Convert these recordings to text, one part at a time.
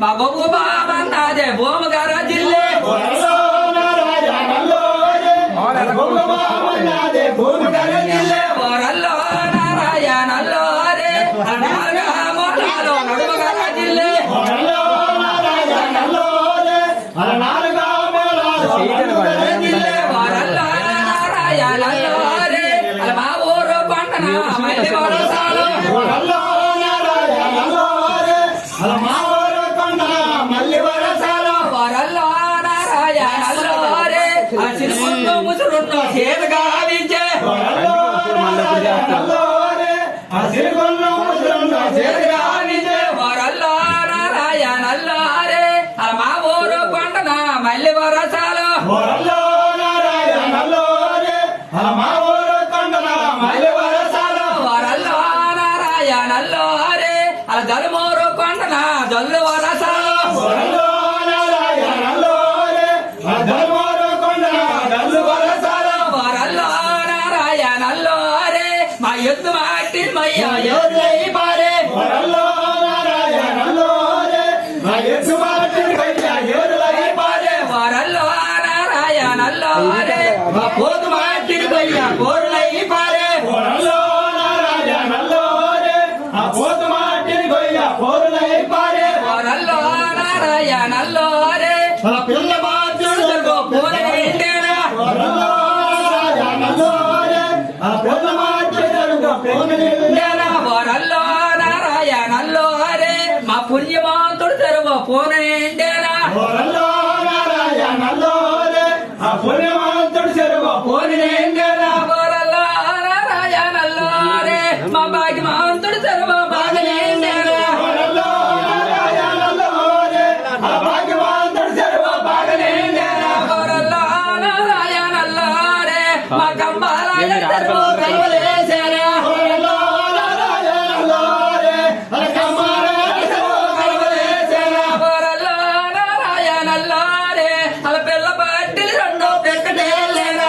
మా బొమ్మ బాబన్నదే భూమగార జిల్లే వరల్లో నారాయణల్లో రే మొదలు నడుమగార జిల్లే వరల్లో నారాయణల్లో రే మా ఊరు పంటన మళ్ళీ వరసాలు వరల్లో నారాయణల్లో రే సిరిముందు ముసురున్న చేత గావించే వరల్లో నారాయణల్లో రే మా ఊరు పంటన మళ్ళీ వరసాలు వరల్లో నారాయణల్లో రే అలా జలుమూరు కొండన జల్లు వరసాలు వరల్లో నారాయణల్లో రే మా ఎత్తు మాటి మయ్య ఎదురై పారే వరల్లో నారాయణల్లో రే మా పోతు మాటి మయ్య పోరులై పారే వరల్లో నారాయణల్లో రే పిల్ల బాధ్యుడు పోరేంటేనా వరల్లో నారాయణల్లో రే మా పుణ్యమాంతుడు తెరువు పోనేంటేనా వరల్లో నారాయణల్లో రే మా భాగ్యమాంతుడు తెరువు బాగనేంటేనా వరల్లో నారాయణల్లో రే మా కంబాల తెరువు కలవలేసేనా వరల్లో నారాయణల్లో రే అలా పిల్ల పట్టిలు రెండో పెక్కటేలేనా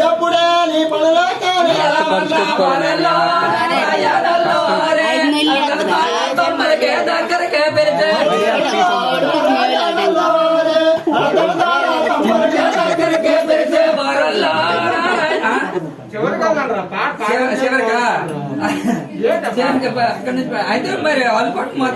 ఎప్పుడే నీ పనులు దగ్గరకే పెడితే వరల్లో చివరిగా అక్కడి నుంచి అయితే మరి వాళ్ళు